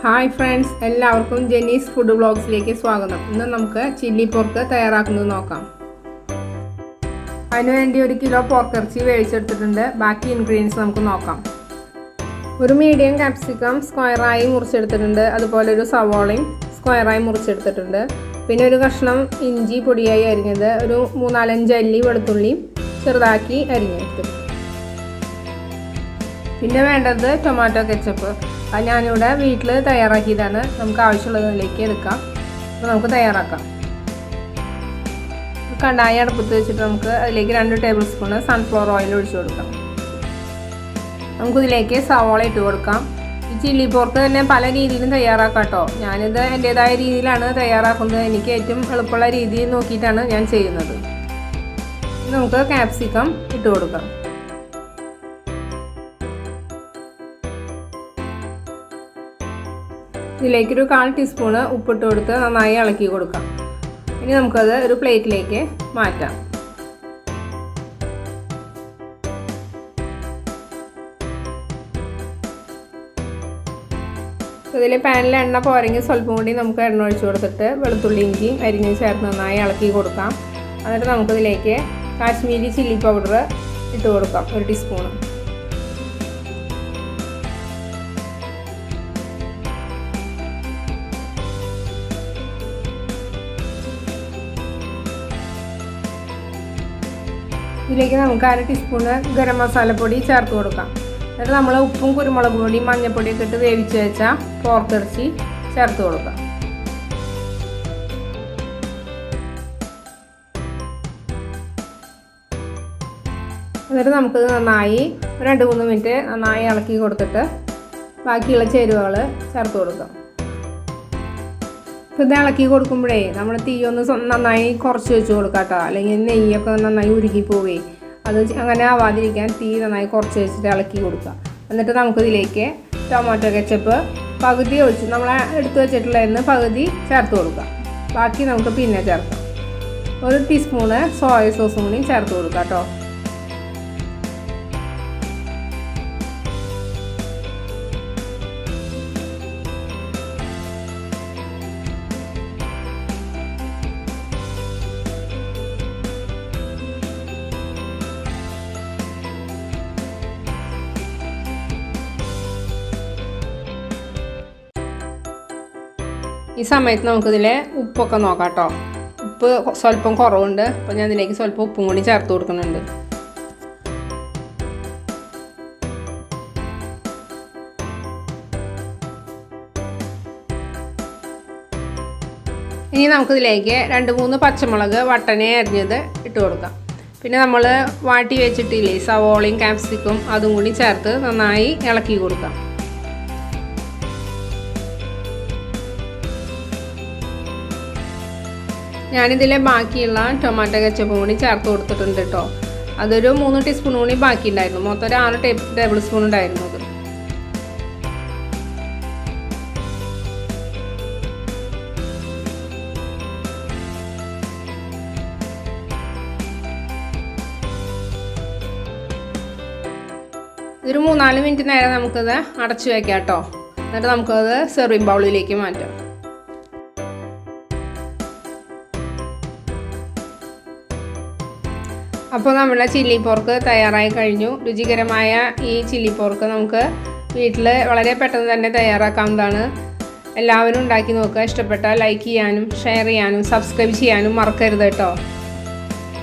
Hi friends, എല്ലാവർക്കും ജെന്നീസ് food വ്ളോഗ്സിലേക്ക് സ്വാഗതം. ഇന്ന് നമുക്ക് ചില്ലി പോർക്ക് തയ്യാറാക്കുന്നത് നോക്കാം. അതിനുവേണ്ടി 1 കിലോ പോർക്കിറച്ചി വേവിച്ചെടുത്തിട്ടുണ്ട്. ബാക്കി ഇൻഗ്രീഡിയൻസ് നമുക്ക് നോക്കാം. ഒരു മീഡിയം ക്യാപ്സിക്കം സ്ക്വയറായി മുറിച്ചെടുത്തിട്ടുണ്ട്. അതുപോലെ ഒരു സവോളയും സ്ക്വയറായി മുറിച്ചെടുത്തിട്ടുണ്ട്. പിന്നെ ഒരു കഷ്ണം ഇഞ്ചി പൊടിയായി അരിഞ്ഞത്, ഒരു 3-4 അല്ലി വെളുത്തുള്ളിയും ചെറുതാക്കി അരിഞ്ഞെടുത്തിട്ടുണ്ട്. പിന്നെ വേണ്ടത് ടൊമാറ്റോ കെച്ചപ്പ്. അത് ഞാനിവിടെ വീട്ടിൽ തയ്യാറാക്കിയതാണ്. നമുക്ക് ആവശ്യമുള്ളതിലേക്ക് എടുക്കാം. അപ്പോൾ നമുക്ക് തയ്യാറാക്കാം. കടായി അടുപ്പത്ത് വെച്ചിട്ട് നമുക്ക് അതിലേക്ക് 2 ടേബിൾ സ്പൂൺ സൺഫ്ലവർ ഓയിൽ ഒഴിച്ചു കൊടുക്കാം. നമുക്കിതിലേക്ക് സവോള ഇട്ട് കൊടുക്കാം. ഈ ചില്ലി പോർക്ക് തന്നെ പല രീതിയിലും തയ്യാറാക്കാം കേട്ടോ. ഞാനിത് എൻ്റേതായ രീതിയിലാണ് തയ്യാറാക്കുന്നത്. എനിക്ക് ഏറ്റവും എളുപ്പമുള്ള രീതി നോക്കിയിട്ടാണ് ഞാൻ ചെയ്യുന്നത്. നമുക്ക് ക്യാപ്സിക്കം ഇട്ട് കൊടുക്കാം. ഇതിലേക്കൊരു 1/4 ടീസ്പൂണ് ഉപ്പിട്ട് കൊടുത്ത് നന്നായി ഇളക്കി കൊടുക്കാം. ഇനി നമുക്കത് ഒരു പ്ലേറ്റിലേക്ക് മാറ്റാം. ഇതിൽ പാനിൽ എണ്ണ പോരെങ്കിൽ സ്വല്പം കൂടി നമുക്ക് എണ്ണ ഒഴിച്ചു കൊടുത്തിട്ട് വെളുത്തുള്ളി ഇഞ്ചി അരിഞ്ഞ് ചേർത്ത് നന്നായി ഇളക്കി കൊടുക്കാം. എന്നിട്ട് നമുക്കിതിലേക്ക് കാശ്മീരി ചില്ലി പൗഡർ ഇട്ട് കൊടുക്കാം, 1 ടീസ്പൂണ്. ഇതിലേക്ക് നമുക്ക് 1/2 ടീസ്പൂണ് ഗരം മസാലപ്പൊടി ചേർത്ത് കൊടുക്കാം. എന്നിട്ട് നമ്മൾ ഉപ്പും കുരുമുളക് പൊടിയും മഞ്ഞൾപ്പൊടിയൊക്കെ ഇട്ട് വേവിച്ച് വെച്ച പോർക്കിറച്ചി ചേർത്ത് കൊടുക്കാം. എന്നിട്ട് നമുക്ക് നന്നായി 2-3 മിനിറ്റ് നന്നായി ഇളക്കി കൊടുത്തിട്ട് ബാക്കിയുള്ള ചേരുവകൾ ചേർത്ത് കൊടുക്കാം. ഇത് ഇളക്കി കൊടുക്കുമ്പോഴേ നമ്മൾ തീയൊന്ന് നന്നായി കുറച്ച് വെച്ച് കൊടുക്കാം കേട്ടോ. അല്ലെങ്കിൽ നെയ്യൊക്കെ നന്നായി ഉരുകി പോവേ. അത് അങ്ങനെ ആവാതിരിക്കാൻ തീ നന്നായി കുറച്ച് വെച്ചിട്ട് ഇളക്കി കൊടുക്കുക. എന്നിട്ട് നമുക്കിതിലേക്ക് ടൊമാറ്റോ കെച്ചപ്പ് പകുതി ഒഴിച്ച് നമ്മൾ എടുത്ത് വെച്ചിട്ടുള്ളതിന് പകുതി ചേർത്ത് കൊടുക്കാം. ബാക്കി നമുക്ക് പിന്നെ ചേർക്കാം. 1 ടീസ്പൂണ് സോയ സോസും കൂടി ചേർത്ത് കൊടുക്കാം കേട്ടോ. ഈ സമയത്ത് നമുക്കിതിൽ ഉപ്പൊക്കെ നോക്കാം കേട്ടോ. ഉപ്പ് സ്വല്പം കുറവുണ്ട്. അപ്പോൾ ഞാൻ ഇതിലേക്ക് സ്വല്പം ഉപ്പും കൂടി ചേർത്ത് കൊടുക്കുന്നുണ്ട്. ഇനി നമുക്കിതിലേക്ക് 2-3 പച്ചമുളക് വട്ടനെ അരിഞ്ഞത് ഇട്ട് കൊടുക്കാം. പിന്നെ നമ്മൾ വാട്ടി വെച്ചിട്ടില്ലേ സവോളയും ക്യാപ്സിക്കും, അതും കൂടി ചേർത്ത് നന്നായി ഇളക്കി കൊടുക്കാം. ഞാനിതിൽ ബാക്കിയുള്ള ടൊമാറ്റോ കെച്ചപ്പും കൂടി ചേർത്ത് കൊടുത്തിട്ടുണ്ട് കേട്ടോ. അതൊരു 3 ടീസ്പൂൺ കൂടി ബാക്കി ഉണ്ടായിരുന്നു. മൊത്തം ഒരു 6 ടേബിൾ സ്പൂൺ ഉണ്ടായിരുന്നു അത്. ഇതൊരു 3-4 മിനിറ്റ് നേരം നമുക്കത് അടച്ചു വയ്ക്കാം കേട്ടോ. എന്നിട്ട് നമുക്കത് സെർവിങ് ബൗളിലേക്ക് മാറ്റാം. അപ്പോൾ നമ്മുടെ ചില്ലി പോർക്ക് തയ്യാറായി കഴിഞ്ഞു. രുചികരമായ ഈ ചില്ലി പോർക്ക് നമുക്ക് വീട്ടിൽ വളരെ പെട്ടെന്ന് തന്നെ തയ്യാറാക്കാവുന്നതാണ്. എല്ലാവരും ഉണ്ടാക്കി നോക്കുക. ഇഷ്ടപ്പെട്ടാൽ ലൈക്ക് ചെയ്യാനും ഷെയർ ചെയ്യാനും സബ്സ്ക്രൈബ് ചെയ്യാനും മറക്കരുത് കേട്ടോ.